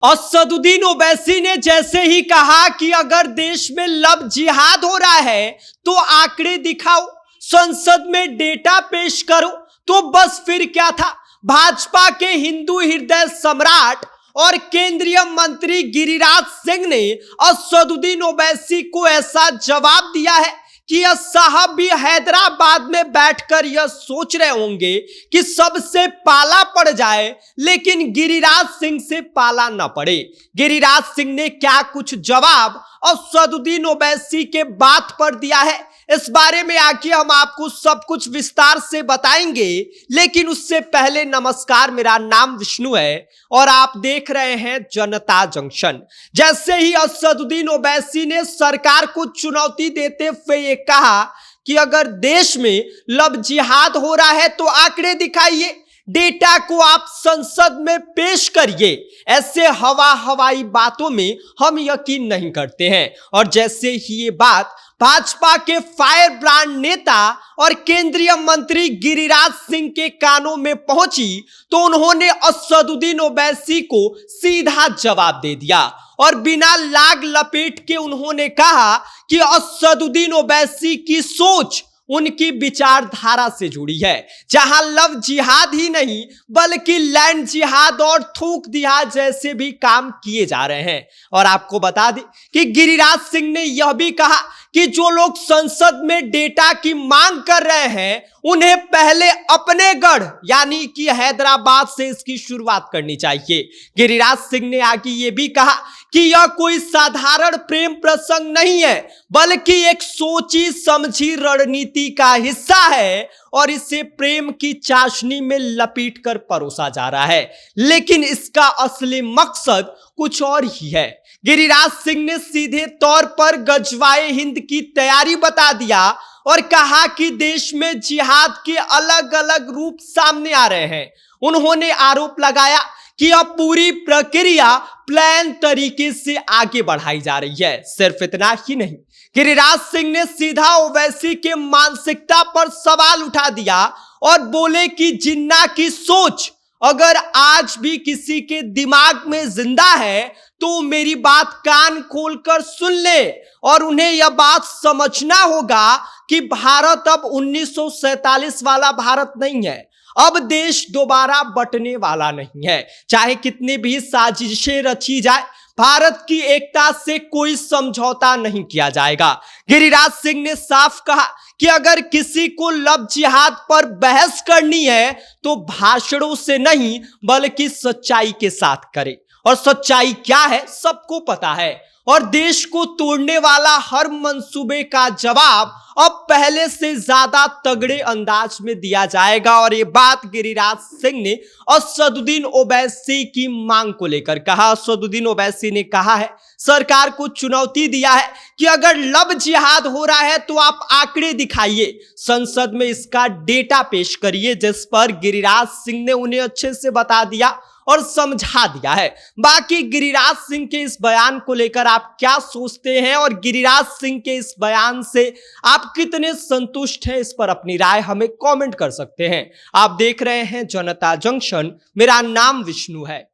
असदुद्दीन ओवैसी ने जैसे ही कहा कि अगर देश में लव जिहाद हो रहा है तो आंकड़े दिखाओ, संसद में डेटा पेश करो, तो बस फिर क्या था। भाजपा के हिंदू हृदय सम्राट और केंद्रीय मंत्री गिरिराज सिंह ने असदुद्दीन ओवैसी को ऐसा जवाब दिया है कि यह साहब भी हैदराबाद में बैठकर यह सोच रहे होंगे कि सबसे पाला पड़ जाए लेकिन गिरिराज सिंह से पाला न पड़े। गिरिराज सिंह ने क्या कुछ जवाब असदुद्दीन ओवैसी के बात पर दिया है, इस बारे में आके हम आपको सब कुछ विस्तार से बताएंगे। लेकिन उससे पहले नमस्कार, मेरा नाम विष्णु है और आप देख रहे हैं जनता जंक्शन। जैसे ही असदुद्दीन ओवैसी ने सरकार को चुनौती देते हुए ये कहा कि अगर देश में लव जिहाद हो रहा है तो आंकड़े दिखाइए, डेटा को आप संसद में पेश करिए, ऐसे हवाई बातों में हम यकीन नहीं करते हैं। और जैसे ही ये बात भाजपा के फायर ब्रांड नेता और केंद्रीय मंत्री गिरिराज सिंह के कानों में पहुंची तो उन्होंने असदुद्दीन ओवैसी को सीधा जवाब दे दिया और बिना लाग लपेट के उन्होंने कहा कि असदुद्दीन ओवैसी की सोच उनकी विचारधारा से जुड़ी है, जहां लव जिहाद ही नहीं बल्कि लैंड जिहाद और थूक जिहाद जैसे भी काम किए जा रहे हैं। और आपको बता दें कि गिरिराज सिंह ने यह भी कहा कि जो लोग संसद में डेटा की मांग कर रहे हैं उन्हें पहले अपने गढ़ यानी कि हैदराबाद से इसकी शुरुआत करनी चाहिए। गिरिराज सिंह ने आगे ये भी कहा कि यह कोई साधारण प्रेम प्रसंग नहीं है बल्कि एक सोची समझी रणनीति का हिस्सा है और इसे प्रेम की चाशनी में लपेट कर परोसा जा रहा है, लेकिन इसका असली मकसद कुछ और ही है। गिरिराज सिंह ने सीधे तौर पर गजवाए हिंद की तैयारी बता दिया और कहा कि देश में जिहाद के अलग अलग रूप सामने आ रहे हैं। उन्होंने आरोप लगाया कि अब पूरी प्रक्रिया प्लान तरीके से आगे बढ़ाई जा रही है। सिर्फ इतना ही नहीं, गिरिराज सिंह ने सीधा ओवैसी के मानसिकता पर सवाल उठा दिया और बोले कि जिन्ना की सोच अगर आज भी किसी के दिमाग में जिंदा है तो मेरी बात कान खोलकर सुन ले और उन्हें यह बात समझना होगा कि भारत अब 1947 वाला भारत नहीं है। अब देश दोबारा बंटने वाला नहीं है। चाहे कितनी भी साजिशें रची जाए, भारत की एकता से कोई समझौता नहीं किया जाएगा। गिरिराज सिंह ने साफ कहा कि अगर किसी को लव जिहाद पर बहस करनी है तो भाषणों से नहीं बल्कि सच्चाई के साथ करे। और सच्चाई क्या है सबको पता है और देश को तोड़ने वाला हर मंसूबे का जवाब अब पहले से ज्यादा तगड़े अंदाज में दिया जाएगा। और ये बात गिरिराज सिंह ने असदुद्दीन ओवैसी की मांग को लेकर कहा। असदुद्दीन ओवैसी ने कहा है, सरकार को चुनौती दिया है कि अगर लव जिहाद हो रहा है तो आप आंकड़े दिखाइए, संसद में इसका डेटा पेश करिए, जिस पर गिरिराज सिंह ने उन्हें अच्छे से बता दिया और समझा दिया है। बाकी गिरिराज सिंह के इस बयान को लेकर आप क्या सोचते हैं और गिरिराज सिंह के इस बयान से आप कितने संतुष्ट हैं, इस पर अपनी राय हमें कमेंट कर सकते हैं। आप देख रहे हैं जनता जंक्शन, मेरा नाम विष्णु है।